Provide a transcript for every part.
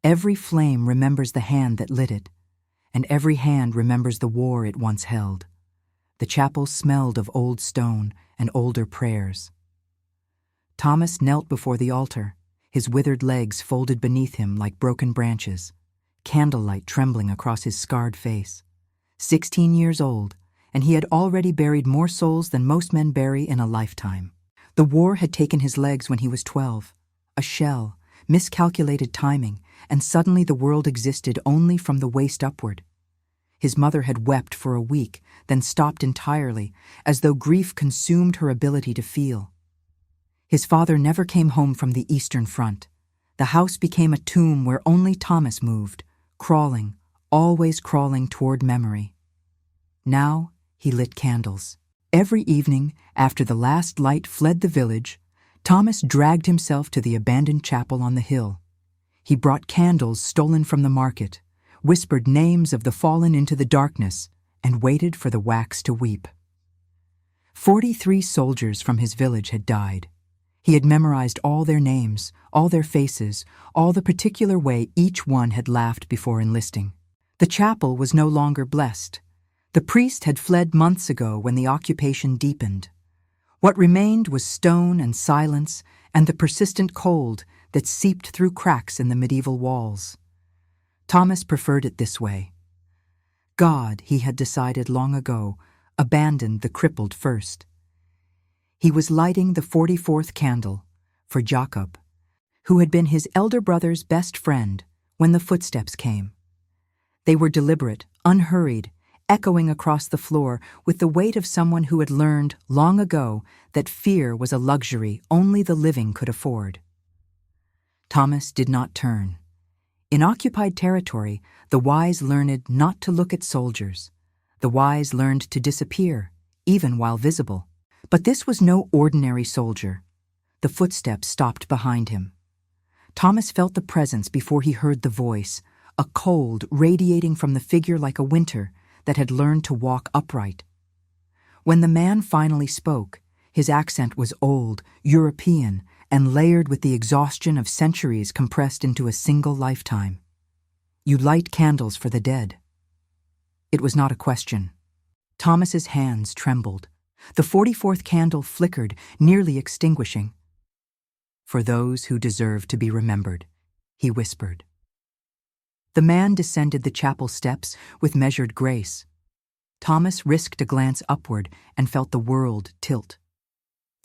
Every flame remembers the hand that lit it, and every hand remembers the war it once held. The chapel smelled of old stone and older prayers. Thomas knelt before the altar, his withered legs folded beneath him like broken branches, candlelight trembling across his scarred face. 16 years old, and he had already buried more souls than most men bury in a lifetime. The war had taken his legs when he was 12, a shell, miscalculated timing, and suddenly the world existed only from the waist upward. His mother had wept for a week, then stopped entirely, as though grief consumed her ability to feel. His father never came home from the Eastern Front. The house became a tomb where only Thomas moved, crawling, always crawling toward memory. Now he lit candles. Every evening, after the last light fled the village, Thomas dragged himself to the abandoned chapel on the hill. He brought candles stolen from the market, whispered names of the fallen into the darkness, and waited for the wax to weep. 43 soldiers from his village had died. He had memorized all their names, all their faces, all the particular way each one had laughed before enlisting. The chapel was no longer blessed. The priest had fled months ago when the occupation deepened. What remained was stone and silence and the persistent cold that seeped through cracks in the medieval walls. Thomas preferred it this way. God, he had decided long ago, abandoned the crippled first. He was lighting the 44th candle for Jacob, who had been his elder brother's best friend, when the footsteps came. They were deliberate, unhurried, echoing across the floor with the weight of someone who had learned long ago that fear was a luxury only the living could afford. Thomas did not turn. In occupied territory, the wise learned not to look at soldiers. The wise learned to disappear, even while visible. But this was no ordinary soldier. The footsteps stopped behind him. Thomas felt the presence before he heard the voice, a cold radiating from the figure like a winter that had learned to walk upright. When the man finally spoke, his accent was old, European, and layered with the exhaustion of centuries compressed into a single lifetime. You light candles for the dead. It was not a question. Thomas's hands trembled. The 44th candle flickered, nearly extinguishing. For those who deserve to be remembered, he whispered. The man descended the chapel steps with measured grace. Thomas risked a glance upward and felt the world tilt.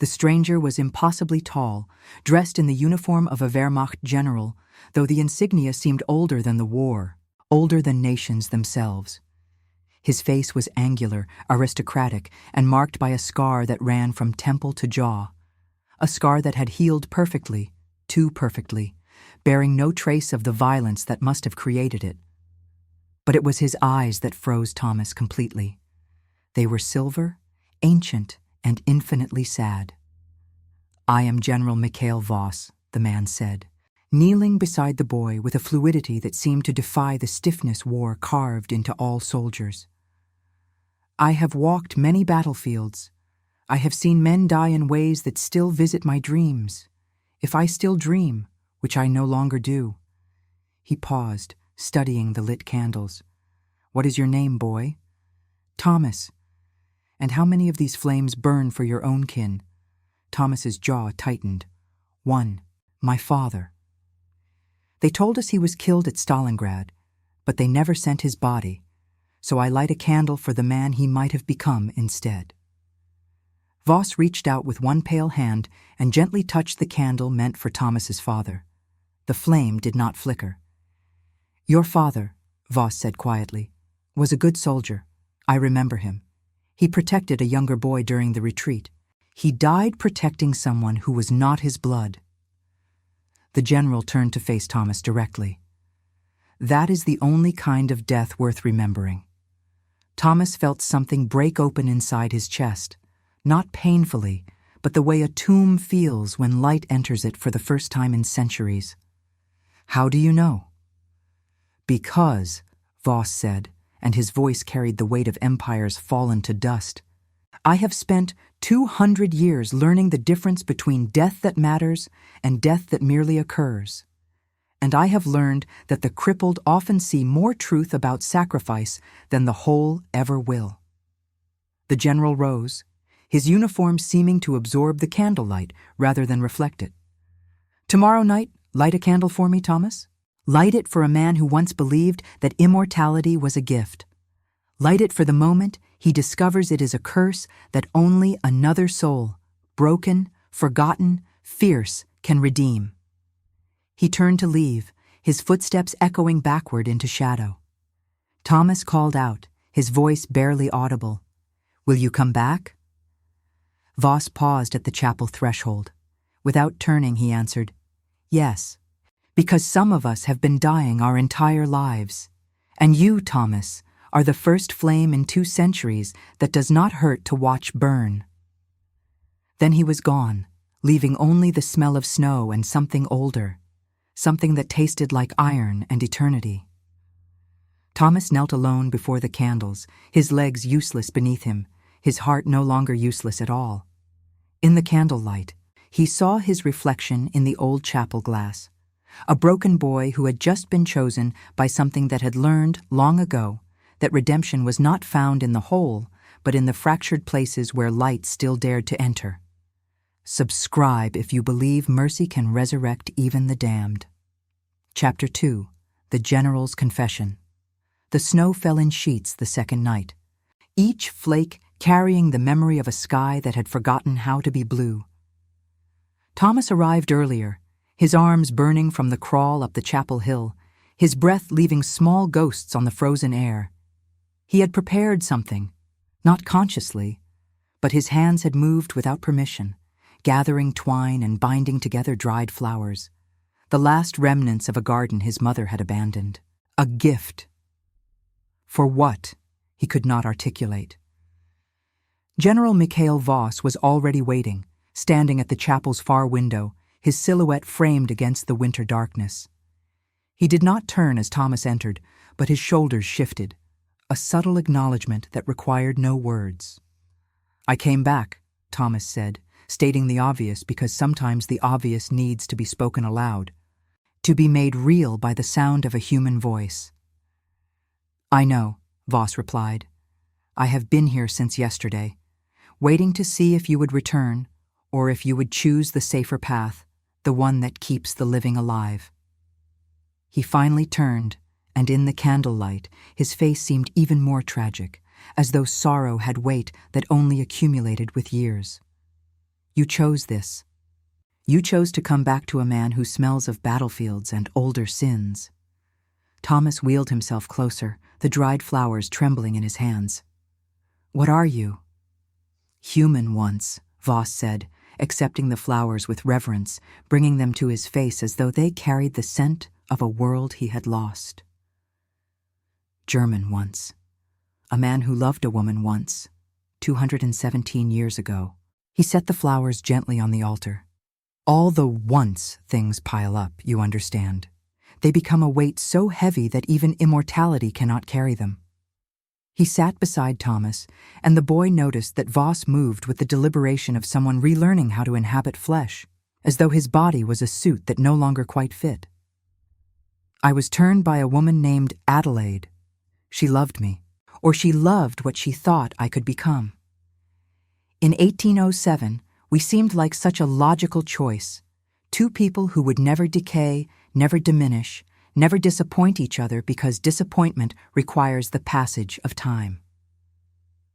The stranger was impossibly tall, dressed in the uniform of a Wehrmacht general, though the insignia seemed older than the war, older than nations themselves. His face was angular, aristocratic, and marked by a scar that ran from temple to jaw. A scar that had healed perfectly, too perfectly, bearing no trace of the violence that must have created it. But it was his eyes that froze Thomas completely. They were silver, ancient, and infinitely sad. I am General Mikhail Voss, the man said, kneeling beside the boy with a fluidity that seemed to defy the stiffness war carved into all soldiers. I have walked many battlefields. I have seen men die in ways that still visit my dreams, if I still dream, which I no longer do. He paused, studying the lit candles. What is your name, boy? Thomas. And how many of these flames burn for your own kin? Thomas's jaw tightened. 1. My father. They told us he was killed at Stalingrad, but they never sent his body, so I light a candle for the man he might have become instead. Voss reached out with one pale hand and gently touched the candle meant for Thomas's father. The flame did not flicker. Your father, Voss said quietly, was a good soldier. I remember him. He protected a younger boy during the retreat. He died protecting someone who was not his blood. The general turned to face Thomas directly. That is the only kind of death worth remembering. Thomas felt something break open inside his chest, not painfully, but the way a tomb feels when light enters it for the first time in centuries. How do you know? Because, Voss said, and his voice carried the weight of empires fallen to dust, I have spent 200 years learning the difference between death that matters and death that merely occurs. and I have learned that the crippled often see more truth about sacrifice than the whole ever will." The general rose, his uniform seeming to absorb the candlelight rather than reflect it. "Tomorrow night, light a candle for me, Thomas. Light it for a man who once believed that immortality was a gift. Light it for the moment he discovers it is a curse that only another soul, broken, forgotten, fierce, can redeem." He turned to leave, his footsteps echoing backward into shadow. Thomas called out, his voice barely audible, "Will you come back?" Voss paused at the chapel threshold. Without turning, he answered, "Yes, because some of us have been dying our entire lives, and you, Thomas, are the first flame in 2 centuries that does not hurt to watch burn." Then he was gone, leaving only the smell of snow and something older, something that tasted like iron and eternity. Thomas knelt alone before the candles, his legs useless beneath him, his heart no longer useless at all. In the candlelight, he saw his reflection in the old chapel glass, a broken boy who had just been chosen by something that had learned long ago that redemption was not found in the whole, but in the fractured places where light still dared to enter. Subscribe if you believe mercy can resurrect even the damned. Chapter 2. The General's Confession. The snow fell in sheets the second night, each flake carrying the memory of a sky that had forgotten how to be blue. Thomas arrived earlier, his arms burning from the crawl up the chapel hill, his breath leaving small ghosts on the frozen air. He had prepared something, not consciously, but his hands had moved without permission, gathering twine and binding together dried flowers, the last remnants of a garden his mother had abandoned. A gift. For what? He could not articulate. General Mikhail Voss was already waiting, standing at the chapel's far window, his silhouette framed against the winter darkness. He did not turn as Thomas entered, but his shoulders shifted, a subtle acknowledgement that required no words. "I came back," Thomas said, stating the obvious because sometimes the obvious needs to be spoken aloud, to be made real by the sound of a human voice. "I know," Voss replied. "I have been here since yesterday, waiting to see if you would return, or if you would choose the safer path, the one that keeps the living alive." He finally turned, and in the candlelight, his face seemed even more tragic, as though sorrow had weight that only accumulated with years. "You chose this. You chose to come back to a man who smells of battlefields and older sins." Thomas wheeled himself closer, the dried flowers trembling in his hands. "What are you?" "Human once," Voss said, accepting the flowers with reverence, bringing them to his face as though they carried the scent of a world he had lost. "German once. A man who loved a woman once, 217 years ago." He set the flowers gently on the altar. "All the once things pile up, you understand. They become a weight so heavy that even immortality cannot carry them." He sat beside Thomas, and the boy noticed that Voss moved with the deliberation of someone relearning how to inhabit flesh, as though his body was a suit that no longer quite fit. "I was turned by a woman named Adelaide. She loved me, or she loved what she thought I could become. In 1807, we seemed like such a logical choice, 2 people who would never decay, never diminish, never disappoint each other because disappointment requires the passage of time."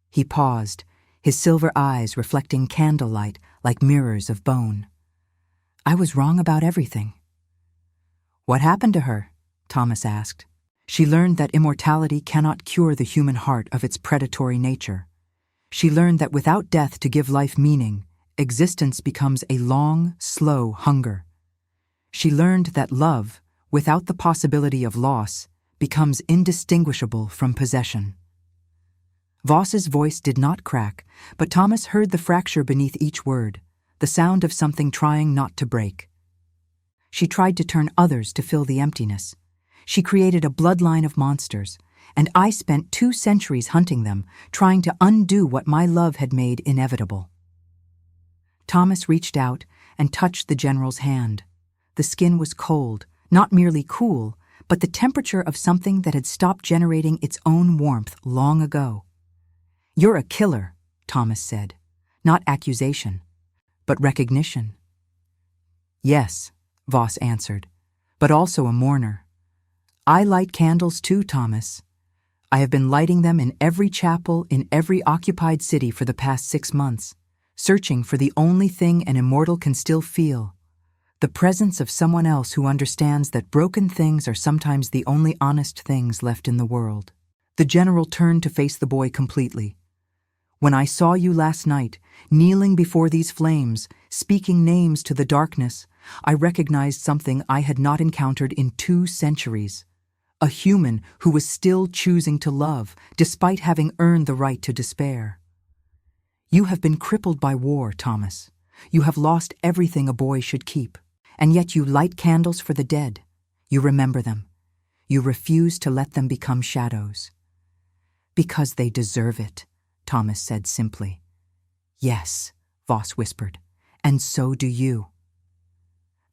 He paused, his silver eyes reflecting candlelight like mirrors of bone. "I was wrong about everything." "What happened to her?" Thomas asked. "She learned that immortality cannot cure the human heart of its predatory nature. She learned that without death to give life meaning, existence becomes a long, slow hunger. She learned that love, without the possibility of loss, becomes indistinguishable from possession." Voss's voice did not crack, but Thomas heard the fracture beneath each word, the sound of something trying not to break. She tried to turn others to fill the emptiness. She created a bloodline of monsters, and I spent 2 centuries hunting them, trying to undo what my love had made inevitable. Thomas reached out and touched the general's hand. The skin was cold, Not merely cool, but the temperature of something that had stopped generating its own warmth long ago. "You're a killer," Thomas said. "Not accusation, but recognition." "Yes," Voss answered, "but also a mourner. I light candles too, Thomas. I have been lighting them in every chapel in every occupied city for the past 6 months, searching for the only thing an immortal can still feel, the presence of someone else who understands that broken things are sometimes the only honest things left in the world." The general turned to face the boy completely. "When I saw you last night, kneeling before these flames, speaking names to the darkness, I recognized something I had not encountered in 2 centuries. A human who was still choosing to love, despite having earned the right to despair. You have been crippled by war, Thomas. You have lost everything a boy should keep. And yet you light candles for the dead. You remember them. You refuse to let them become shadows." "Because they deserve it," Thomas said simply. "Yes," Voss whispered, "and so do you."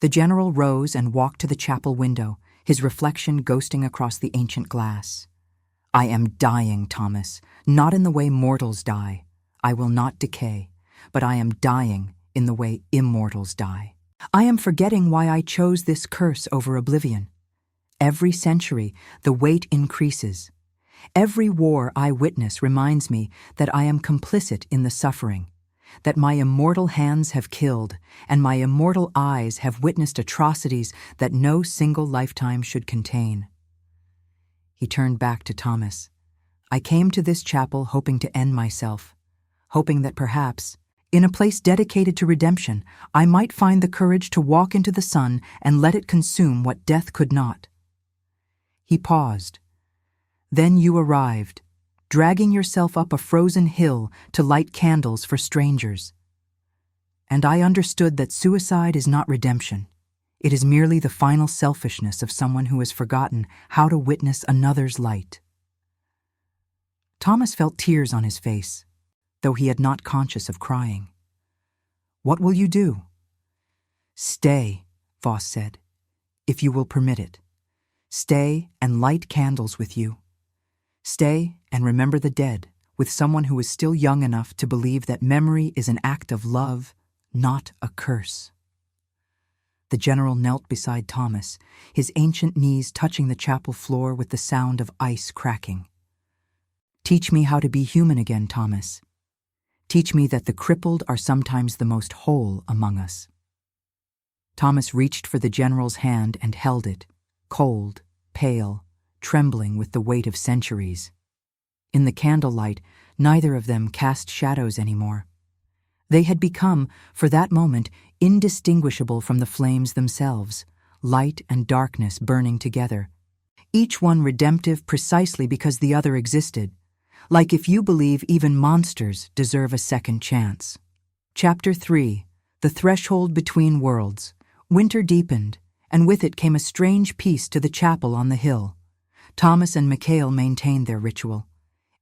The general rose and walked to the chapel window, his reflection ghosting across the ancient glass. "I am dying, Thomas, not in the way mortals die. I will not decay, but I am dying in the way immortals die. I am forgetting why I chose this curse over oblivion. Every century, the weight increases. Every war I witness reminds me that I am complicit in the suffering, that my immortal hands have killed, and my immortal eyes have witnessed atrocities that no single lifetime should contain." He turned back to Thomas. "I came to this chapel hoping to end myself, hoping that perhaps, in a place dedicated to redemption, I might find the courage to walk into the sun and let it consume what death could not." He paused. "Then you arrived, dragging yourself up a frozen hill to light candles for strangers. And I understood that suicide is not redemption. It is merely the final selfishness of someone who has forgotten how to witness another's light." Thomas felt tears on his face, though he had not conscious of crying. "What will you do?" "Stay," Voss said, "if you will permit it. Stay and light candles with you. Stay and remember the dead with someone who is still young enough to believe that memory is an act of love, not a curse." The general knelt beside Thomas, his ancient knees touching the chapel floor with the sound of ice cracking. "Teach me how to be human again, Thomas. Teach me that the crippled are sometimes the most whole among us." Thomas reached for the general's hand and held it, cold, pale, trembling with the weight of centuries. In the candlelight, neither of them cast shadows anymore. They had become, for that moment, indistinguishable from the flames themselves, light and darkness burning together, each one redemptive precisely because the other existed, like if you believe even monsters deserve a second chance. Chapter 3. The Threshold Between Worlds. Winter deepened, and with it came a strange peace to the chapel on the hill. Thomas and Mikhail maintained their ritual.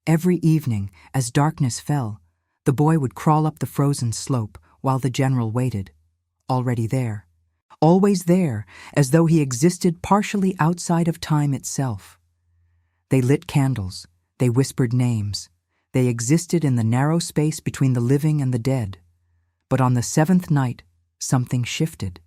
Every evening, as darkness fell, the boy would crawl up the frozen slope while the general waited, already there, always there, as though he existed partially outside of time itself. They lit candles, they whispered names, they existed in the narrow space between the living and the dead. But on the 7th night, something shifted.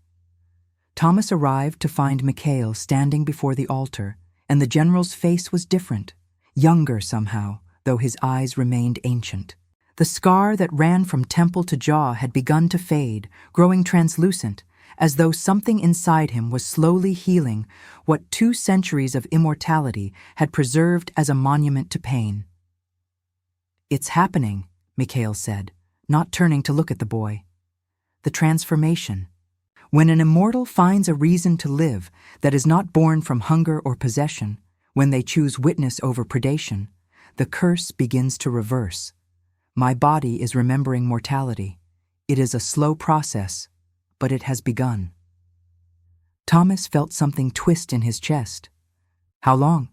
Thomas arrived to find Mikhail standing before the altar, and the general's face was different, younger somehow, though his eyes remained ancient. The scar that ran from temple to jaw had begun to fade, growing translucent, as though something inside him was slowly healing what 2 centuries of immortality had preserved as a monument to pain. "It's happening," Mikhail said, not turning to look at the boy. "The transformation. When an immortal finds a reason to live that is not born from hunger or possession, when they choose witness over predation, the curse begins to reverse. My body is remembering mortality. It is a slow process, but it has begun." Thomas felt something twist in his chest. "How long?"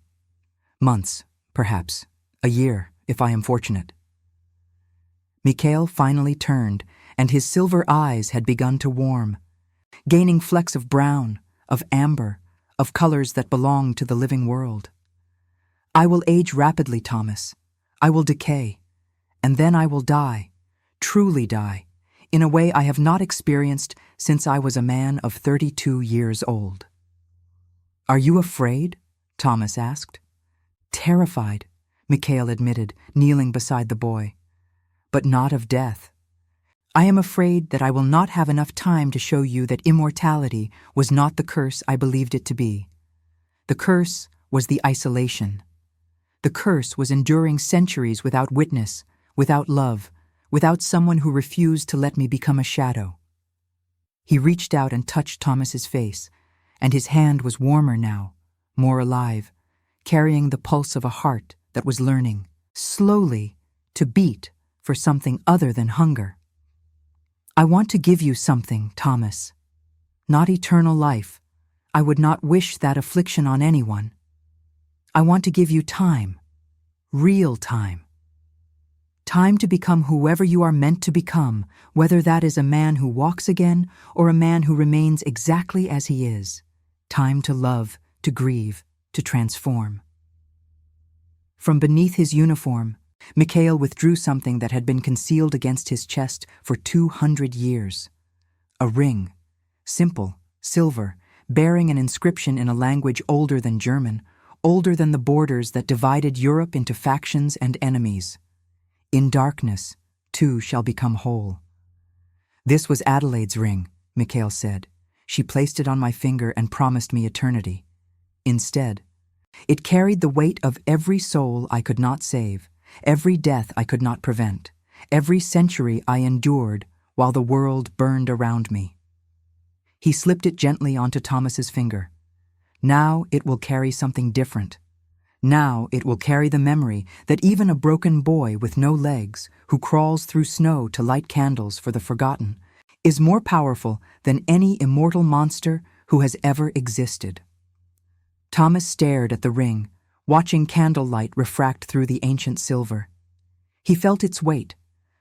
"Months, perhaps. A year, if I am fortunate." Mikhail finally turned, and his silver eyes had begun to warm, gaining flecks of brown, of amber, of colors that belong to the living world. I will age rapidly, Thomas. I will decay. And then I will die, truly die, in a way I have not experienced since I was a man of 32 years old. Are you afraid? Thomas asked. Terrified, Mikhail admitted, kneeling beside the boy. But not of death. I am afraid that I will not have enough time to show you that immortality was not the curse I believed it to be. The curse was the isolation. The curse was enduring centuries without witness, without love, without someone who refused to let me become a shadow. He reached out and touched Thomas's face, and his hand was warmer now, more alive, carrying the pulse of a heart that was learning, slowly, to beat for something other than hunger. I want to give you something, Thomas. Not eternal life. I would not wish that affliction on anyone. I want to give you time, real time. Time to become whoever you are meant to become, whether that is a man who walks again or a man who remains exactly as he is. Time to love, to grieve, to transform. From beneath his uniform, Mikhail withdrew something that had been concealed against his chest for 200 years. A ring, simple, silver, bearing an inscription in a language older than German, older than the borders that divided Europe into factions and enemies. In darkness, two shall become whole. This was Adelaide's ring, Mikhail said. She placed it on my finger and promised me eternity. Instead, it carried the weight of every soul I could not save, every death I could not prevent, every century I endured while the world burned around me. He slipped it gently onto Thomas's finger. Now it will carry something different. Now it will carry the memory that even a broken boy with no legs, who crawls through snow to light candles for the forgotten, is more powerful than any immortal monster who has ever existed. Thomas stared at the ring, watching candlelight refract through the ancient silver. He felt its weight,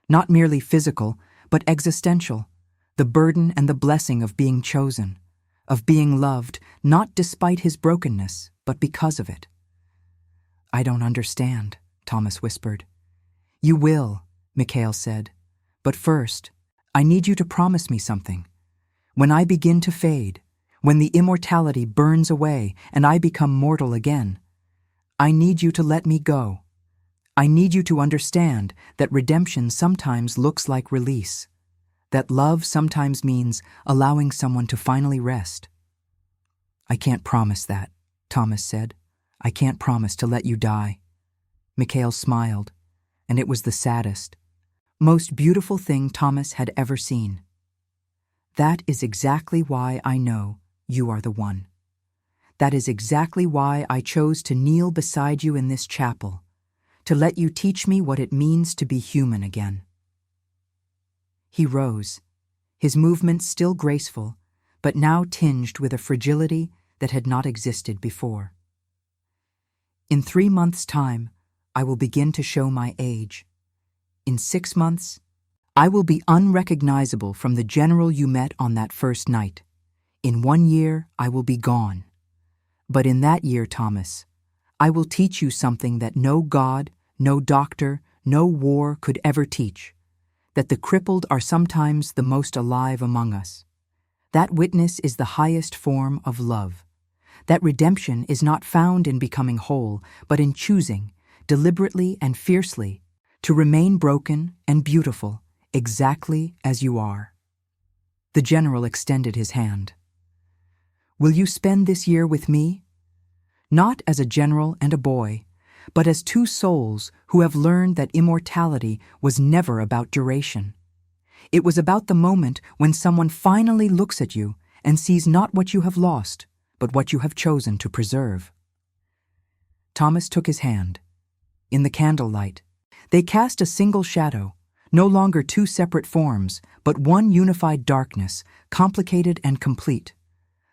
not merely physical, but existential, the burden and the blessing of being chosen, of being loved, not despite his brokenness, but because of it. I don't understand, Thomas whispered. You will, Mikhail said. But first, I need you to promise me something. When I begin to fade, when the immortality burns away and I become mortal again, I need you to let me go. I need you to understand that redemption sometimes looks like release, that love sometimes means allowing someone to finally rest. I can't promise that, Thomas said. I can't promise to let you die. Mikhail smiled, and it was the saddest, most beautiful thing Thomas had ever seen. That is exactly why I know you are the one. That is exactly why I chose to kneel beside you in this chapel, to let you teach me what it means to be human again. He rose, his movements still graceful, but now tinged with a fragility that had not existed before. In 3 months' time, I will begin to show my age. In 6 months, I will be unrecognizable from the general you met on that first night. In 1 year, I will be gone. But in that year, Thomas, I will teach you something that no god, no doctor, no war could ever teach, that the crippled are sometimes the most alive among us. That witness is the highest form of love. That redemption is not found in becoming whole, but in choosing, deliberately and fiercely, to remain broken and beautiful, exactly as you are. The general extended his hand. Will you spend this year with me? Not as a general and a boy, but as two souls who have learned that immortality was never about duration. It was about the moment when someone finally looks at you and sees not what you have lost, but what you have chosen to preserve. Thomas took his hand. In the candlelight, they cast a single shadow, no longer two separate forms, but one unified darkness, complicated and complete.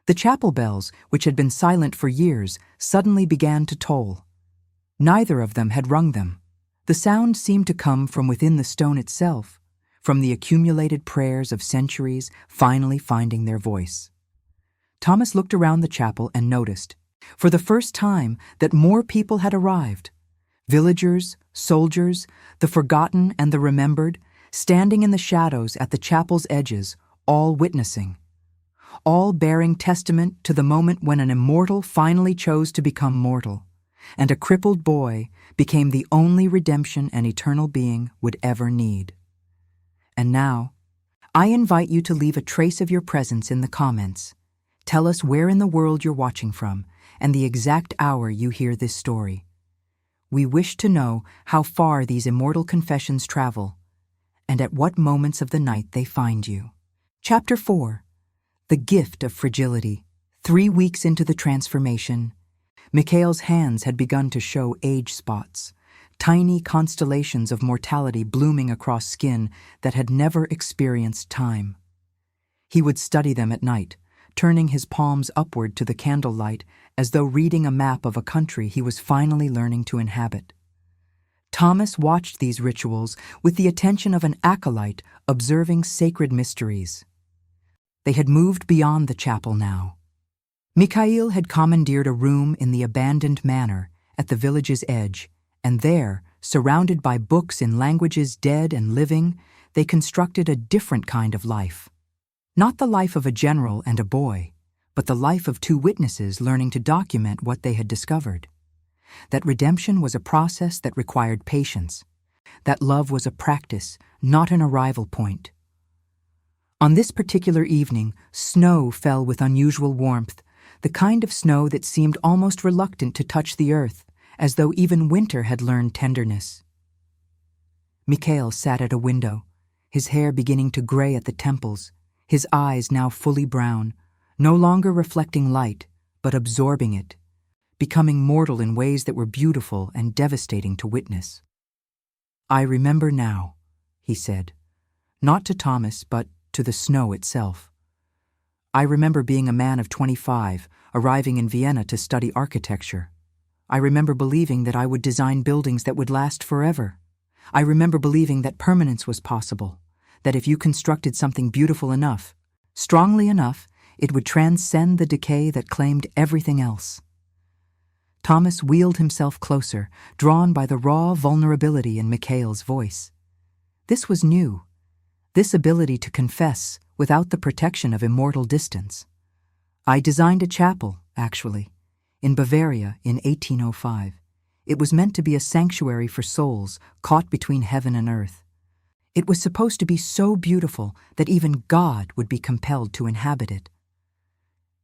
The chapel bells, which had been silent for years, suddenly began to toll. Neither of them had rung them. The sound seemed to come from within the stone itself, from the accumulated prayers of centuries finally finding their voice. Thomas looked around the chapel and noticed, for the first time, that more people had arrived. Villagers, soldiers, the forgotten and the remembered, standing in the shadows at the chapel's edges, all witnessing. All bearing testament to the moment when an immortal finally chose to become mortal, and a crippled boy became the only redemption an eternal being would ever need. And now, I invite you to leave a trace of your presence in the comments. Tell us where in the world you're watching from and the exact hour you hear this story. We wish to know how far these immortal confessions travel and at what moments of the night they find you. Chapter 4. The Gift of Fragility. 3 weeks into the transformation, Mikhail's hands had begun to show age spots, tiny constellations of mortality blooming across skin that had never experienced time. He would study them at night, turning his palms upward to the candlelight as though reading a map of a country he was finally learning to inhabit. Thomas watched these rituals with the attention of an acolyte observing sacred mysteries. They had moved beyond the chapel now. Mikhail had commandeered a room in the abandoned manor at the village's edge, and there, surrounded by books in languages dead and living, they constructed a different kind of life. Not the life of a general and a boy, but the life of 2 witnesses learning to document what they had discovered. That redemption was a process that required patience. That love was a practice, not an arrival point. On this particular evening, snow fell with unusual warmth, the kind of snow that seemed almost reluctant to touch the earth, as though even winter had learned tenderness. Mikhail sat at a window, his hair beginning to gray at the temples, his eyes now fully brown, no longer reflecting light, but absorbing it, becoming mortal in ways that were beautiful and devastating to witness. "I remember now," he said, not to Thomas, but to the snow itself. "I remember being a man of 25, arriving in Vienna to study architecture. I remember believing that I would design buildings that would last forever. I remember believing that permanence was possible, that if you constructed something beautiful enough, strongly enough, it would transcend the decay that claimed everything else." Thomas wheeled himself closer, drawn by the raw vulnerability in Mikhail's voice. This was new, this ability to confess without the protection of immortal distance. "I designed a chapel, actually, in Bavaria in 1805. It was meant to be a sanctuary for souls caught between heaven and earth. It was supposed to be so beautiful that even God would be compelled to inhabit it."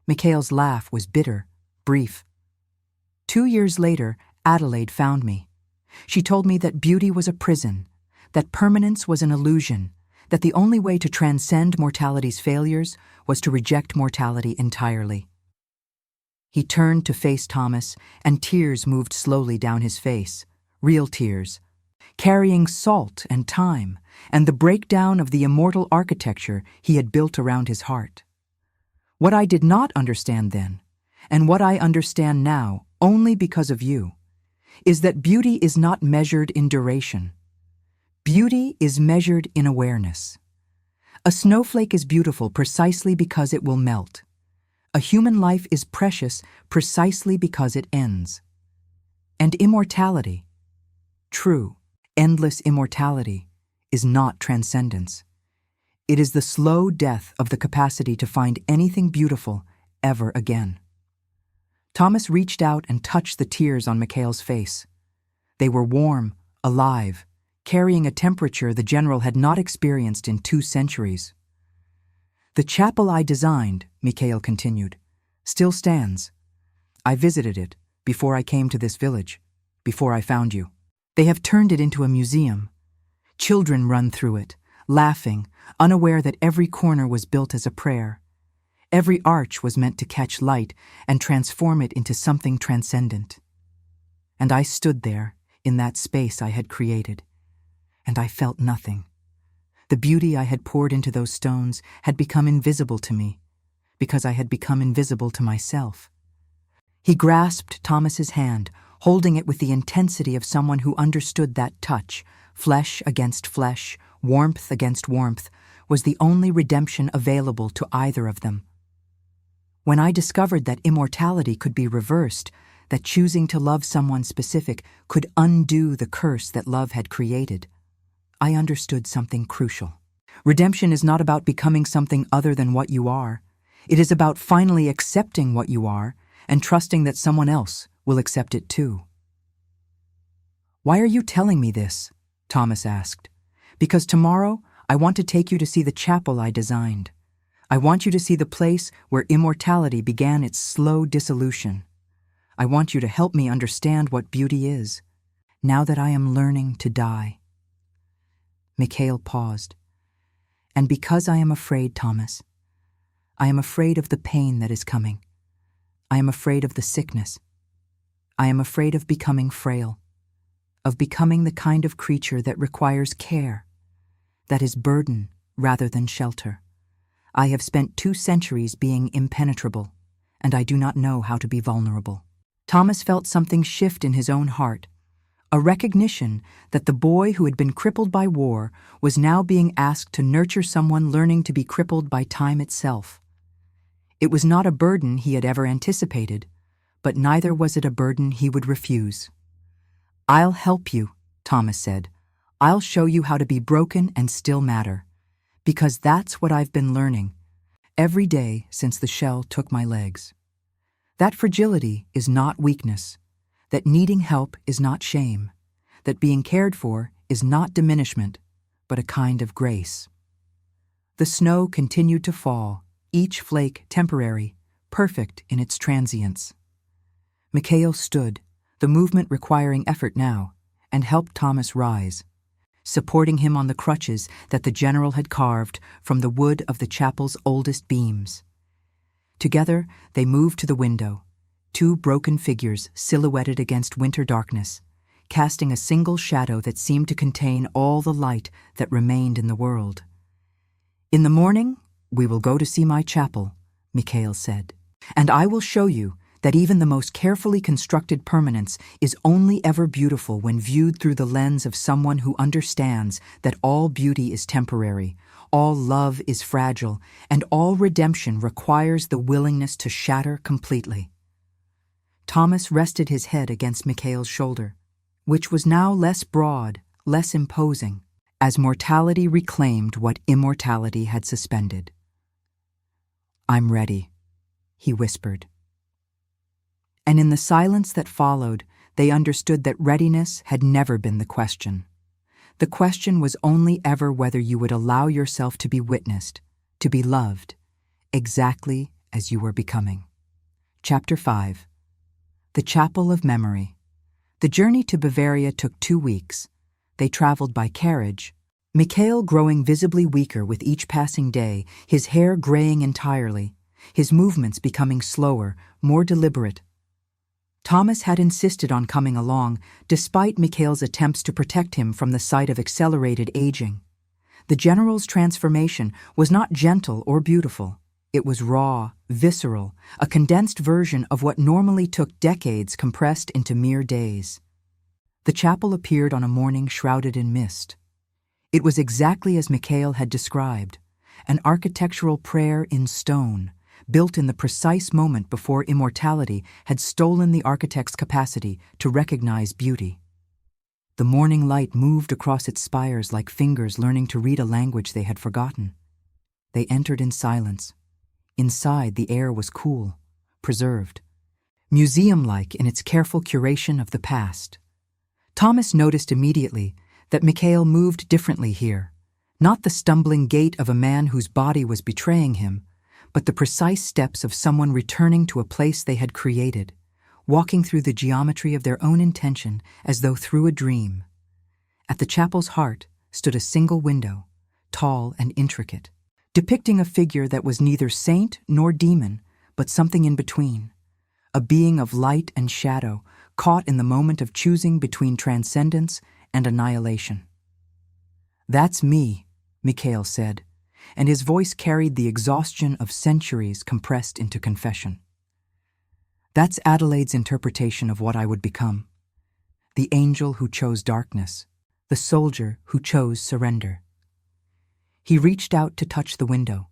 Mikhail's laugh was bitter, brief. 2 years later, Adelaide found me. She told me that beauty was a prison, that permanence was an illusion, that the only way to transcend mortality's failures was to reject mortality entirely. He turned to face Thomas, and tears moved slowly down his face, real tears, carrying salt and time, and the breakdown of the immortal architecture he had built around his heart. What I did not understand then, and what I understand now only because of you, is that beauty is not measured in duration. Beauty is measured in awareness. A snowflake is beautiful precisely because it will melt. A human life is precious precisely because it ends. And immortality, true, endless immortality, is not transcendence. It is the slow death of the capacity to find anything beautiful ever again. Thomas reached out and touched the tears on Mikhail's face. They were warm, alive, carrying a temperature the general had not experienced in 2 centuries. "The chapel I designed," Mikhail continued, "still stands. I visited it before I came to this village, before I found you. They have turned it into a museum. Children run through it, laughing, unaware that every corner was built as a prayer. Every arch was meant to catch light and transform it into something transcendent. And I stood there, in that space I had created, and I felt nothing. The beauty I had poured into those stones had become invisible to me, because I had become invisible to myself." He grasped Thomas's hand, holding it with the intensity of someone who understood that touch, flesh against flesh, warmth against warmth, was the only redemption available to either of them. When I discovered that immortality could be reversed, that choosing to love someone specific could undo the curse that love had created, I understood something crucial. Redemption is not about becoming something other than what you are. It is about finally accepting what you are and trusting that someone else will accept it too. "Why are you telling me this?" Thomas asked. "Because tomorrow I want to take you to see the chapel I designed. I want you to see the place where immortality began its slow dissolution. I want you to help me understand what beauty is, now that I am learning to die." Mikhail paused. "And because I am afraid, Thomas, I am afraid of the pain that is coming. I am afraid of the sickness. I am afraid of becoming frail, of becoming the kind of creature that requires care, that is burden rather than shelter. I have spent 2 centuries being impenetrable, and I do not know how to be vulnerable." Thomas felt something shift in his own heart, a recognition that the boy who had been crippled by war was now being asked to nurture someone learning to be crippled by time itself. It was not a burden he had ever anticipated, but neither was it a burden he would refuse. "I'll help you," Thomas said. "I'll show you how to be broken and still matter, because that's what I've been learning every day since the shell took my legs. That fragility is not weakness, that needing help is not shame, that being cared for is not diminishment, but a kind of grace." The snow continued to fall, each flake temporary, perfect in its transience. Mikhail stood, the movement requiring effort now, and helped Thomas rise, supporting him on the crutches that the general had carved from the wood of the chapel's oldest beams. Together they moved to the window, 2 broken figures silhouetted against winter darkness, casting a single shadow that seemed to contain all the light that remained in the world. "In the morning, we will go to see my chapel," Mikhail said, "and I will show you that even the most carefully constructed permanence is only ever beautiful when viewed through the lens of someone who understands that all beauty is temporary, all love is fragile, and all redemption requires the willingness to shatter completely." Thomas rested his head against Mikhail's shoulder, which was now less broad, less imposing, as mortality reclaimed what immortality had suspended. "I'm ready," he whispered. And in the silence that followed, they understood that readiness had never been the question. The question was only ever whether you would allow yourself to be witnessed, to be loved, exactly as you were becoming. Chapter 5. The Chapel of Memory. The journey to Bavaria took 2 weeks. They traveled by carriage, Mikhail growing visibly weaker with each passing day, his hair graying entirely, his movements becoming slower, more deliberate. Thomas had insisted on coming along, despite Mikhail's attempts to protect him from the sight of accelerated aging. The general's transformation was not gentle or beautiful. It was raw, visceral, a condensed version of what normally took decades compressed into mere days. The chapel appeared on a morning shrouded in mist. It was exactly as Mikhail had described, an architectural prayer in stone, built in the precise moment before immortality had stolen the architect's capacity to recognize beauty. The morning light moved across its spires like fingers learning to read a language they had forgotten. They entered in silence. Inside, the air was cool, preserved, museum-like in its careful curation of the past. Thomas noticed immediately that Mikhail moved differently here, not the stumbling gait of a man whose body was betraying him, but the precise steps of someone returning to a place they had created, walking through the geometry of their own intention as though through a dream. At the chapel's heart stood a single window, tall and intricate, depicting a figure that was neither saint nor demon, but something in between, a being of light and shadow, caught in the moment of choosing between transcendence and annihilation. "That's me," Mikhail said, and his voice carried the exhaustion of centuries compressed into confession. "That's Adelaide's interpretation of what I would become. The angel who chose darkness, the soldier who chose surrender." He reached out to touch the window,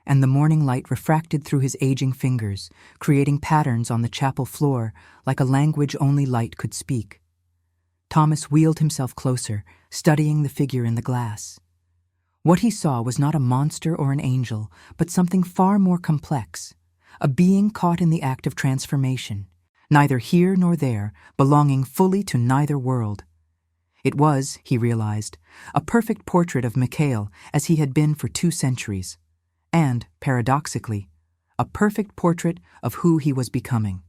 and the morning light refracted through his aging fingers, creating patterns on the chapel floor like a language only light could speak. Thomas wheeled himself closer, studying the figure in the glass. What he saw was not a monster or an angel, but something far more complex, a being caught in the act of transformation, neither here nor there, belonging fully to neither world. It was, he realized, a perfect portrait of Mikhail as he had been for 2 centuries, and, paradoxically, a perfect portrait of who he was becoming.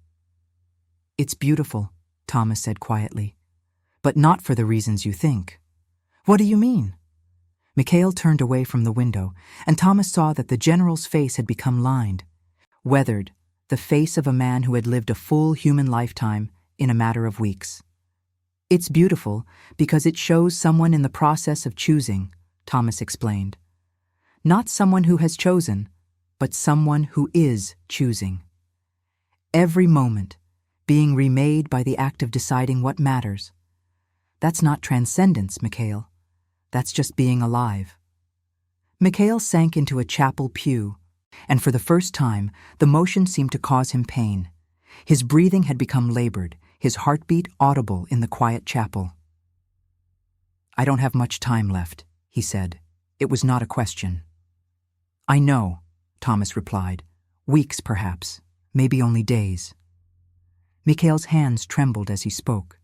"It's beautiful," Thomas said quietly, "but not for the reasons you think." "What do you mean?" Mikhail turned away from the window, and Thomas saw that the general's face had become lined, weathered, the face of a man who had lived a full human lifetime in a matter of weeks. "It's beautiful because it shows someone in the process of choosing," Thomas explained. "Not someone who has chosen, but someone who is choosing. Every moment, being remade by the act of deciding what matters. That's not transcendence, Mikhail. That's just being alive." Mikhail sank into a chapel pew, and for the first time, the motion seemed to cause him pain. His breathing had become labored, his heartbeat audible in the quiet chapel. "I don't have much time left," he said. It was not a question. "I know," Thomas replied. "Weeks, perhaps. Maybe only days." Mikhail's hands trembled as he spoke.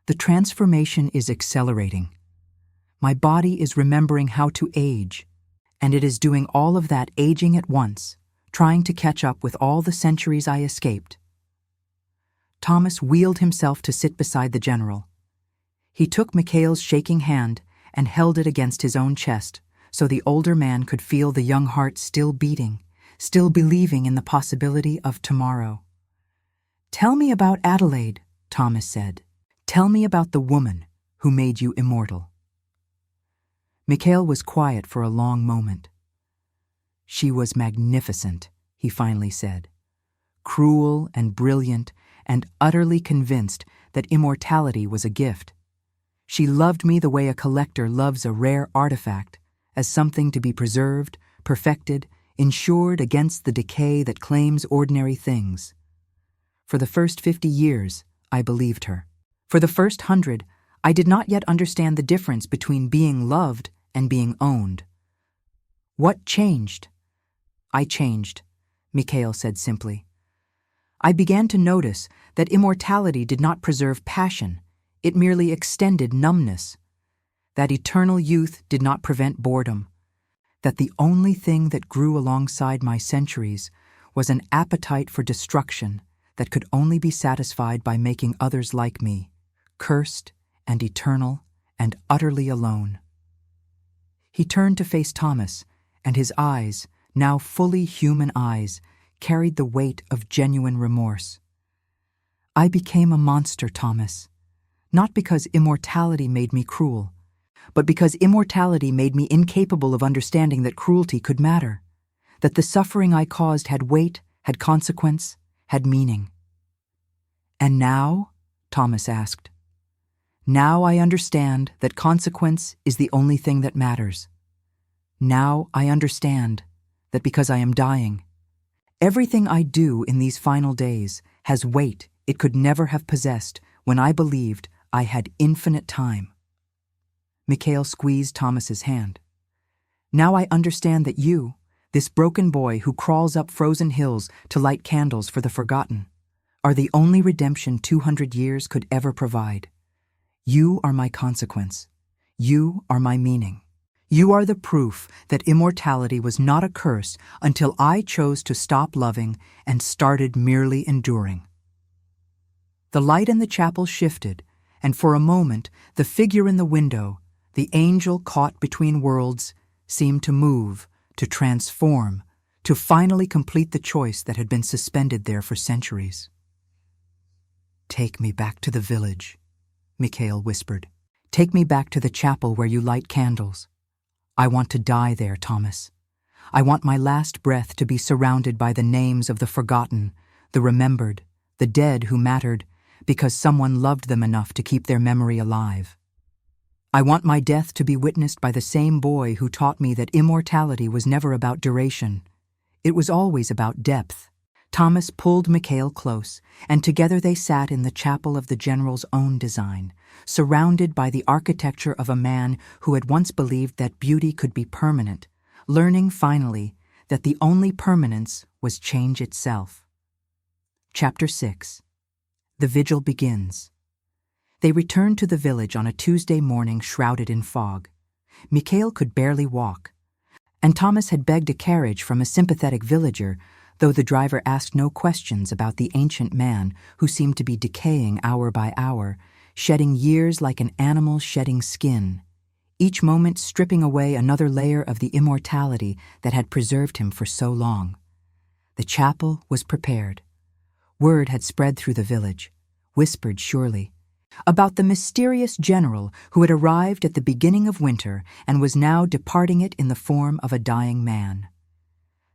"The transformation is accelerating. My body is remembering how to age, and it is doing all of that aging at once, trying to catch up with all the centuries I escaped." Thomas wheeled himself to sit beside the general. He took Mikhail's shaking hand and held it against his own chest so the older man could feel the young heart still beating, still believing in the possibility of tomorrow. "Tell me about Adelaide," Thomas said. "Tell me about the woman who made you immortal." Mikhail was quiet for a long moment. "She was magnificent," he finally said. "Cruel and brilliant and utterly convinced that immortality was a gift. She loved me the way a collector loves a rare artifact, as something to be preserved, perfected, insured against the decay that claims ordinary things. For the first 50 years, I believed her. For the first 100, I did not yet understand the difference between being loved and being owned. What changed?" "I changed," Mikhail said simply. "I began to notice that immortality did not preserve passion, it merely extended numbness. That eternal youth did not prevent boredom. That the only thing that grew alongside my centuries was an appetite for destruction that could only be satisfied by making others like me, cursed and eternal and utterly alone." He turned to face Thomas, and his eyes, now fully human eyes, carried the weight of genuine remorse. "I became a monster, Thomas, not because immortality made me cruel, but because immortality made me incapable of understanding that cruelty could matter, that the suffering I caused had weight, had consequence, had meaning." "And now?" Thomas asked. "Now I understand that consequence is the only thing that matters. Now I understand that because I am dying, everything I do in these final days has weight it could never have possessed when I believed I had infinite time." Mikhail squeezed Thomas's hand. "Now I understand that you, this broken boy who crawls up frozen hills to light candles for the forgotten, are the only redemption 200 years could ever provide. You are my consequence. You are my meaning. You are the proof that immortality was not a curse until I chose to stop loving and started merely enduring." The light in the chapel shifted, and for a moment the figure in the window, the angel caught between worlds, seemed to move, to transform, to finally complete the choice that had been suspended there for centuries. "Take me back to the village," Mikhail whispered. "Take me back to the chapel where you light candles. I want to die there, Thomas. I want my last breath to be surrounded by the names of the forgotten, the remembered, the dead who mattered because someone loved them enough to keep their memory alive." I want my death to be witnessed by the same boy who taught me that immortality was never about duration. It was always about depth. Thomas pulled Mikhail close, and together they sat in the chapel of the general's own design, surrounded by the architecture of a man who had once believed that beauty could be permanent, learning finally that the only permanence was change itself. Chapter 6. The vigil begins. They returned to the village on a Tuesday morning shrouded in fog. Mikhail could barely walk, and Thomas had begged a carriage from a sympathetic villager, though the driver asked no questions about the ancient man who seemed to be decaying hour by hour, shedding years like an animal shedding skin, each moment stripping away another layer of the immortality that had preserved him for so long. The chapel was prepared. Word had spread through the village, whispered surely, about the mysterious general who had arrived at the beginning of winter and was now departing it in the form of a dying man.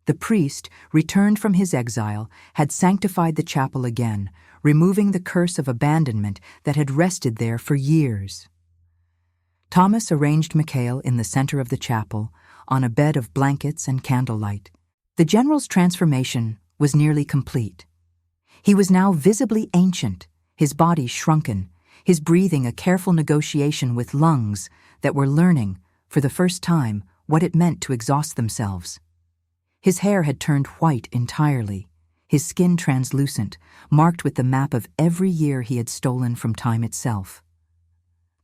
The priest, returned from his exile, had sanctified the chapel again, removing the curse of abandonment that had rested there for years. Thomas arranged Mikhail in the center of the chapel, on a bed of blankets and candlelight. The general's transformation was nearly complete. He was now visibly ancient, his body shrunken, his breathing a careful negotiation with lungs that were learning, for the first time, what it meant to exhaust themselves. His hair had turned white entirely, his skin translucent, marked with the map of every year he had stolen from time itself.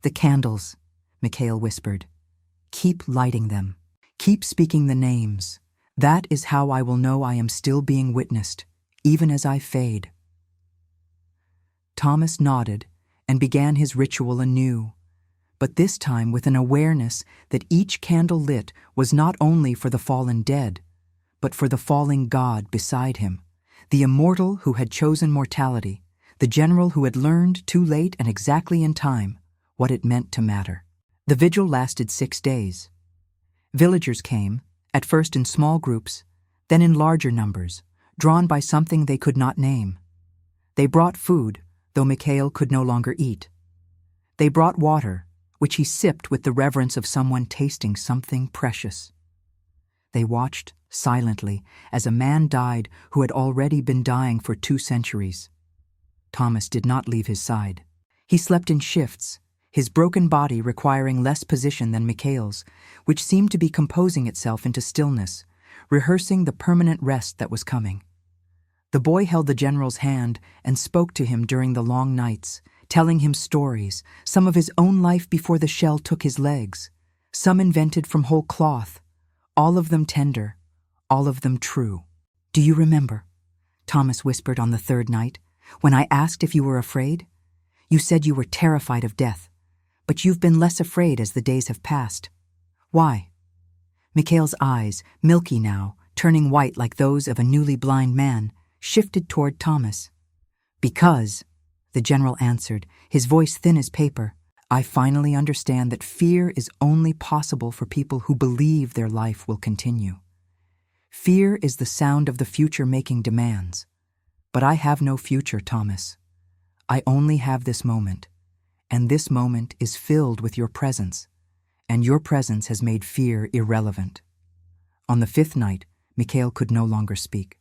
"The candles," Mikhail whispered. "Keep lighting them. Keep speaking the names. That is how I will know I am still being witnessed, even as I fade." Thomas nodded and began his ritual anew, but this time with an awareness that each candle lit was not only for the fallen dead, but for the falling God beside him, the immortal who had chosen mortality, the general who had learned too late and exactly in time what it meant to matter. The vigil lasted 6 days. Villagers came, at first in small groups, then in larger numbers, drawn by something they could not name. They brought food, though Mikhail could no longer eat. They brought water, which he sipped with the reverence of someone tasting something precious. They watched, silently, as a man died who had already been dying for 2 centuries. Thomas did not leave his side. He slept in shifts, his broken body requiring less position than Mikhail's, which seemed to be composing itself into stillness, rehearsing the permanent rest that was coming. The boy held the general's hand and spoke to him during the long nights, telling him stories, some of his own life before the shell took his legs, some invented from whole cloth, all of them tender, all of them true. "Do you remember," Thomas whispered on the 3rd night, "when I asked if you were afraid? You said you were terrified of death, but you've been less afraid as the days have passed. Why?" Mikhail's eyes, milky now, turning white like those of a newly blind man, shifted toward Thomas. "Because," the general answered, his voice thin as paper, "I finally understand that fear is only possible for people who believe their life will continue. Fear is the sound of the future making demands. But I have no future, Thomas. I only have this moment, and this moment is filled with your presence, and your presence has made fear irrelevant." On the 5th night, Mikhail could no longer speak.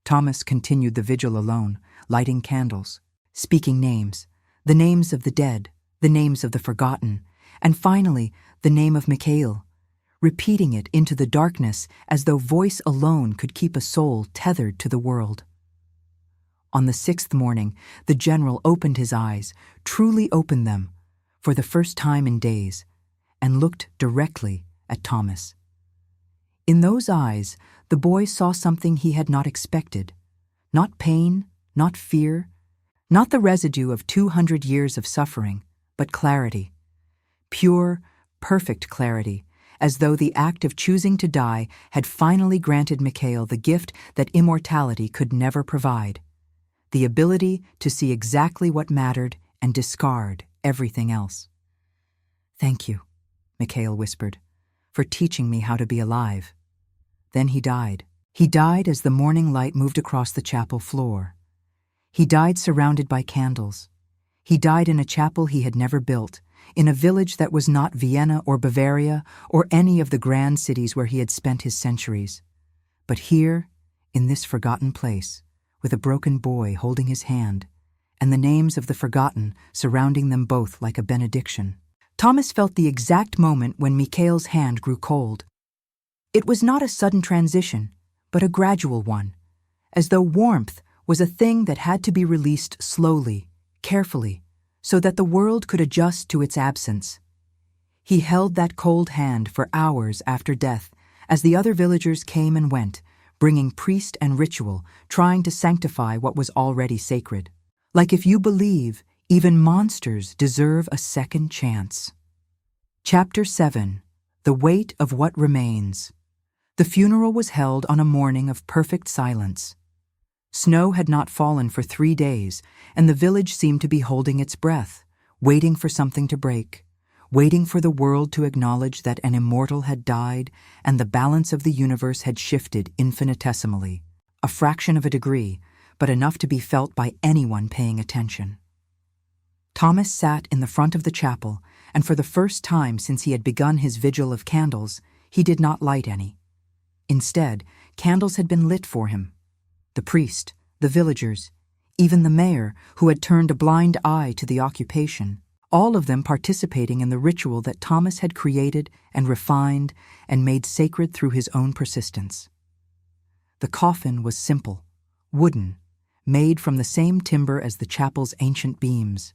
Thomas continued the vigil alone, lighting candles, speaking names, the names of the dead, the names of the forgotten, and finally, the name of Mikhail, repeating it into the darkness as though voice alone could keep a soul tethered to the world. On the 6th morning, the general opened his eyes, truly opened them, for the first time in days, and looked directly at Thomas. In those eyes, the boy saw something he had not expected, not pain, not fear, not the residue of 200 years of suffering, but clarity. Pure, perfect clarity, as though the act of choosing to die had finally granted Mikhail the gift that immortality could never provide, the ability to see exactly what mattered and discard everything else. "Thank you," Mikhail whispered, "for teaching me how to be alive." Then he died. He died as the morning light moved across the chapel floor. He died surrounded by candles. He died in a chapel he had never built, in a village that was not Vienna or Bavaria or any of the grand cities where he had spent his centuries. But here, in this forgotten place, with a broken boy holding his hand, and the names of the forgotten surrounding them both like a benediction, Thomas felt the exact moment when Mikhail's hand grew cold. It was not a sudden transition, but a gradual one, as though warmth was a thing that had to be released slowly, carefully, so that the world could adjust to its absence. He held that cold hand for hours after death as the other villagers came and went, bringing priest and ritual, trying to sanctify what was already sacred. Like if you believe, even monsters deserve a second chance. Chapter 7. The Weight of What Remains. The funeral was held on a morning of perfect silence. Snow had not fallen for 3 days, and the village seemed to be holding its breath, waiting for something to break, waiting for the world to acknowledge that an immortal had died and the balance of the universe had shifted infinitesimally, a fraction of a degree, but enough to be felt by anyone paying attention. Thomas sat in the front of the chapel, and for the first time since he had begun his vigil of candles, he did not light any. Instead, candles had been lit for him. The priest, the villagers, even the mayor, who had turned a blind eye to the occupation, all of them participating in the ritual that Thomas had created and refined and made sacred through his own persistence. The coffin was simple, wooden, made from the same timber as the chapel's ancient beams.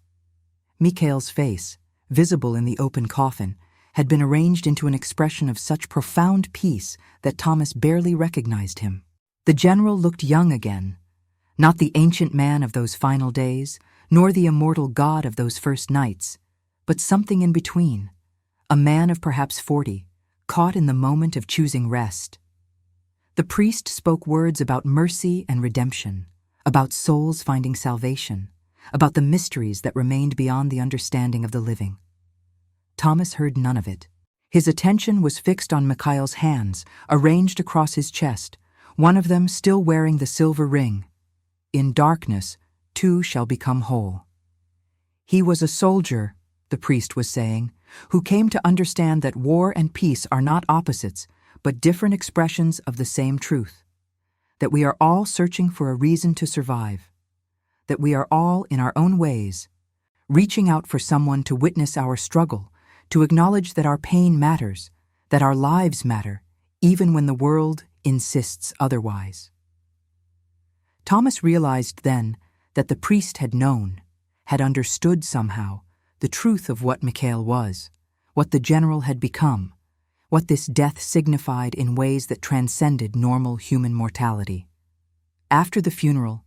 Mikhail's face, visible in the open coffin, had been arranged into an expression of such profound peace that Thomas barely recognized him. The general looked young again, not the ancient man of those final days, nor the immortal god of those first nights, but something in between, a man of perhaps 40, caught in the moment of choosing rest. The priest spoke words about mercy and redemption, about souls finding salvation, about the mysteries that remained beyond the understanding of the living. Thomas heard none of it. His attention was fixed on Mikhail's hands, arranged across his chest, one of them still wearing the silver ring. In darkness, 2 shall become whole. He was a soldier, the priest was saying, who came to understand that war and peace are not opposites, but different expressions of the same truth. That we are all searching for a reason to survive. That we are all, in our own ways, reaching out for someone to witness our struggle, to acknowledge that our pain matters, that our lives matter, even when the world insists otherwise. Thomas realized then that the priest had known, had understood somehow, the truth of what Mikhail was, what the general had become, what this death signified in ways that transcended normal human mortality. After the funeral,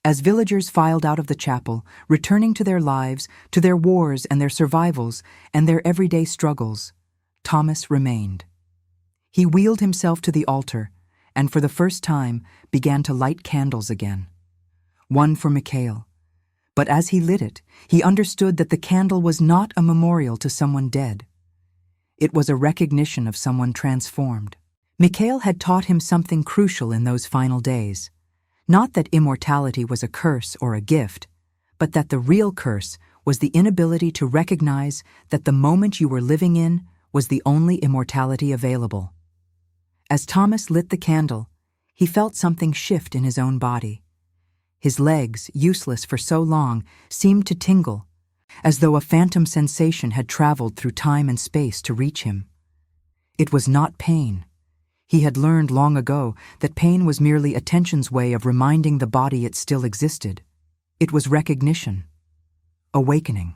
as villagers filed out of the chapel, returning to their lives, to their wars and their survivals and their everyday struggles, Thomas remained. He wheeled himself to the altar, and for the first time began to light candles again. One for Mikhail. But as he lit it, he understood that the candle was not a memorial to someone dead. It was a recognition of someone transformed. Mikhail had taught him something crucial in those final days. Not that immortality was a curse or a gift, but that the real curse was the inability to recognize that the moment you were living in was the only immortality available. As Thomas lit the candle, he felt something shift in his own body. His legs, useless for so long, seemed to tingle, as though a phantom sensation had traveled through time and space to reach him. It was not pain. He had learned long ago that pain was merely attention's way of reminding the body it still existed. It was recognition, awakening.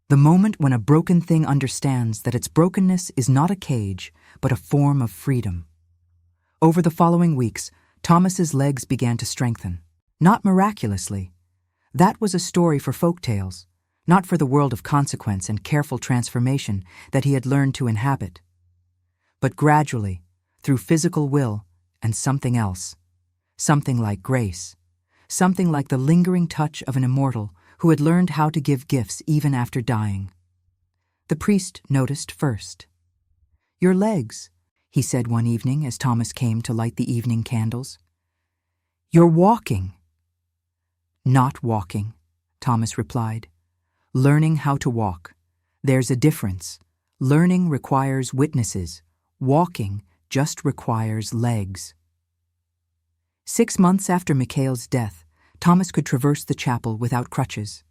The moment when a broken thing understands that its brokenness is not a cage, but a form of freedom. Over the following weeks, Thomas's legs began to strengthen. Not miraculously. That was a story for folk tales, not for the world of consequence and careful transformation that he had learned to inhabit. But gradually, through physical will and something else, something like grace, something like the lingering touch of an immortal who had learned how to give gifts even after dying. The priest noticed first. "Your legs," he said one evening as Thomas came to light the evening candles. "You're walking." "Not walking," Thomas replied. "Learning how to walk. There's a difference. Learning requires witnesses. Walking just requires legs." 6 months after Mikhail's death, Thomas could traverse the chapel without crutches.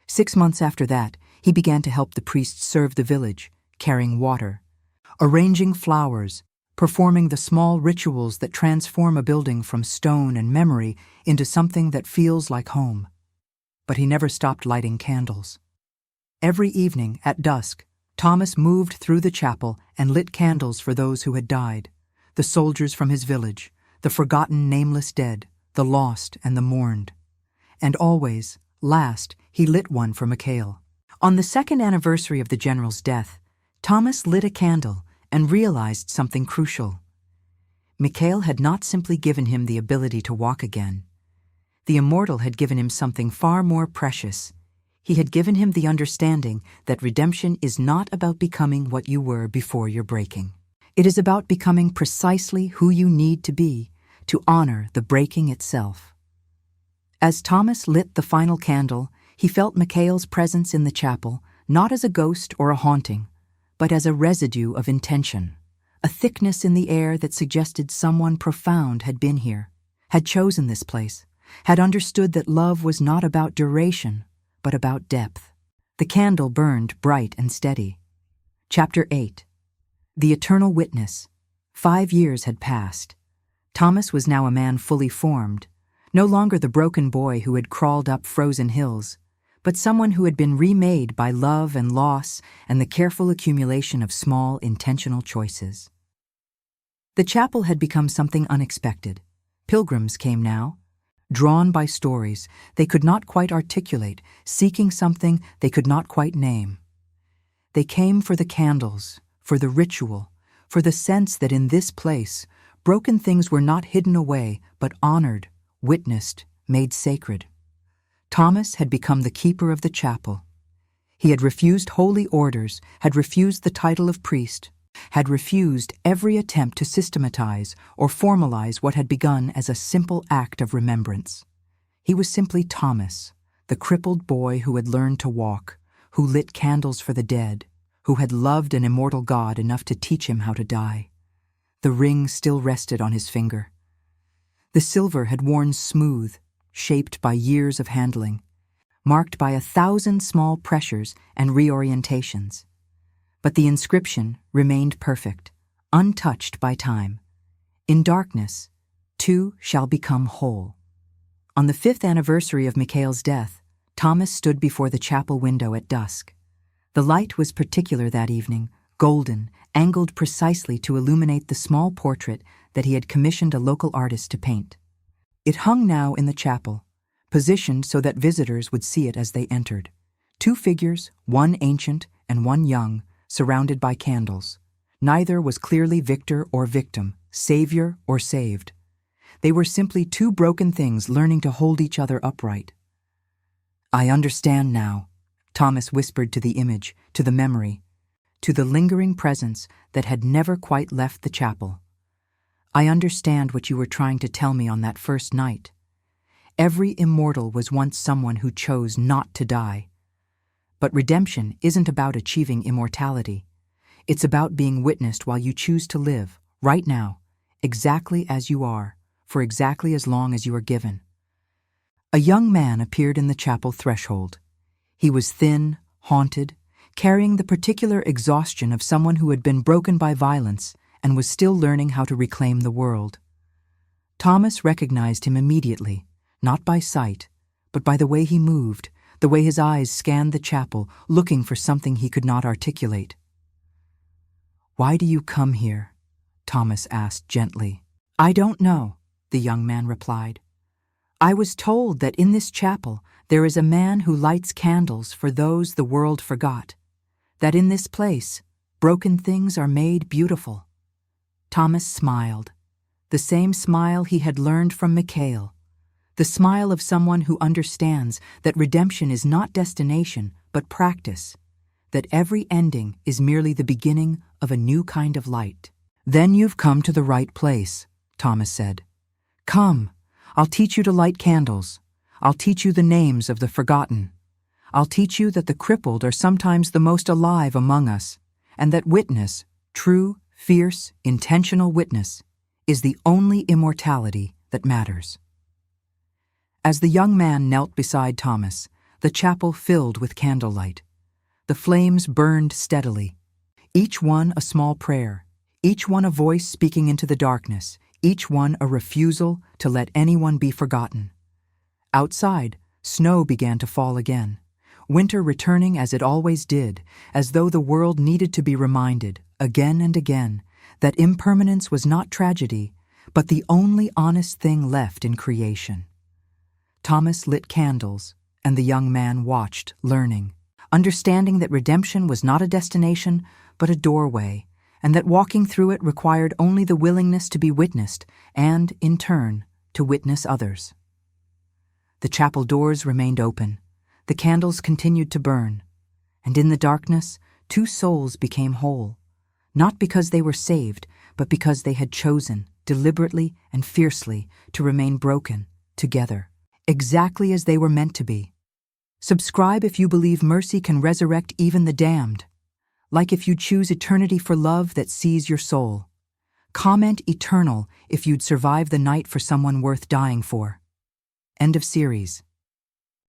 6 months after that, he began to help the priests serve the village, carrying water, arranging flowers, performing the small rituals that transform a building from stone and memory into something that feels like home. But he never stopped lighting candles. Every evening, at dusk, Thomas moved through the chapel and lit candles for those who had died, the soldiers from his village, the forgotten nameless dead, the lost and the mourned. And always, last, he lit one for Mikhail. On the 2nd anniversary of the general's death, Thomas lit a candle and realized something crucial. Mikhail had not simply given him the ability to walk again. The immortal had given him something far more precious. He had given him the understanding that redemption is not about becoming what you were before your breaking. It is about becoming precisely who you need to be to honor the breaking itself. As Thomas lit the final candle, he felt Mikhail's presence in the chapel, not as a ghost or a haunting, but as a residue of intention, a thickness in the air that suggested someone profound had been here, had chosen this place, had understood that love was not about duration, but about depth. The candle burned bright and steady. Chapter 8. The Eternal Witness. 5 years had passed. Thomas was now a man fully formed, no longer the broken boy who had crawled up frozen hills, but someone who had been remade by love and loss and the careful accumulation of small, intentional choices. The chapel had become something unexpected. Pilgrims came now, drawn by stories they could not quite articulate, seeking something they could not quite name. They came for the candles, for the ritual, for the sense that in this place, broken things were not hidden away, but honored, witnessed, made sacred. Thomas had become the keeper of the chapel. He had refused holy orders, had refused the title of priest, had refused every attempt to systematize or formalize what had begun as a simple act of remembrance. He was simply Thomas, the crippled boy who had learned to walk, who lit candles for the dead, who had loved an immortal God enough to teach him how to die. The ring still rested on his finger. The silver had worn smooth, shaped by years of handling, marked by 1,000 small pressures and reorientations. But the inscription remained perfect, untouched by time. In darkness, two shall become whole. On the 5th anniversary of Mikhail's death, Thomas stood before the chapel window at dusk. The light was particular that evening, golden, angled precisely to illuminate the small portrait that he had commissioned a local artist to paint. It hung now in the chapel, positioned so that visitors would see it as they entered. 2 figures, one ancient and one young, surrounded by candles. Neither was clearly victor or victim, savior or saved. They were simply 2 broken things learning to hold each other upright. "I understand now," Thomas whispered to the image, to the memory, to the lingering presence that had never quite left the chapel. "I understand what you were trying to tell me on that first night. Every immortal was once someone who chose not to die. But redemption isn't about achieving immortality. It's about being witnessed while you choose to live, right now, exactly as you are, for exactly as long as you are given." A young man appeared in the chapel threshold. He was thin, haunted, carrying the particular exhaustion of someone who had been broken by violence and was still learning how to reclaim the world. Thomas recognized him immediately, not by sight, but by the way he moved, the way his eyes scanned the chapel, looking for something he could not articulate. "Why do you come here?" Thomas asked gently. "I don't know," the young man replied. "I was told that in this chapel there is a man who lights candles for those the world forgot, that in this place broken things are made beautiful." Thomas smiled, the same smile he had learned from Mikhail, the smile of someone who understands that redemption is not destination but practice, that every ending is merely the beginning of a new kind of light. "Then you've come to the right place," Thomas said. "Come, I'll teach you to light candles. I'll teach you the names of the forgotten. I'll teach you that the crippled are sometimes the most alive among us, and that witness, true, fierce, intentional witness, is the only immortality that matters. As the young man knelt beside Thomas, the chapel filled with candlelight. The flames burned steadily, each one a small prayer, each one a voice speaking into the darkness, each one a refusal to let anyone be forgotten. Outside, snow began to fall again, winter returning as it always did, as though the world needed to be reminded, again and again, that impermanence was not tragedy, but the only honest thing left in creation. Thomas lit candles, and the young man watched, learning, understanding that redemption was not a destination, but a doorway, and that walking through it required only the willingness to be witnessed and, in turn, to witness others. The chapel doors remained open, the candles continued to burn, and in the darkness, two souls became whole, not because they were saved, but because they had chosen, deliberately and fiercely, to remain broken, together, exactly as they were meant to be. Subscribe if you believe mercy can resurrect even the damned. Like if you choose eternity for love that sees your soul. Comment eternal if you'd survive the night for someone worth dying for. End of series.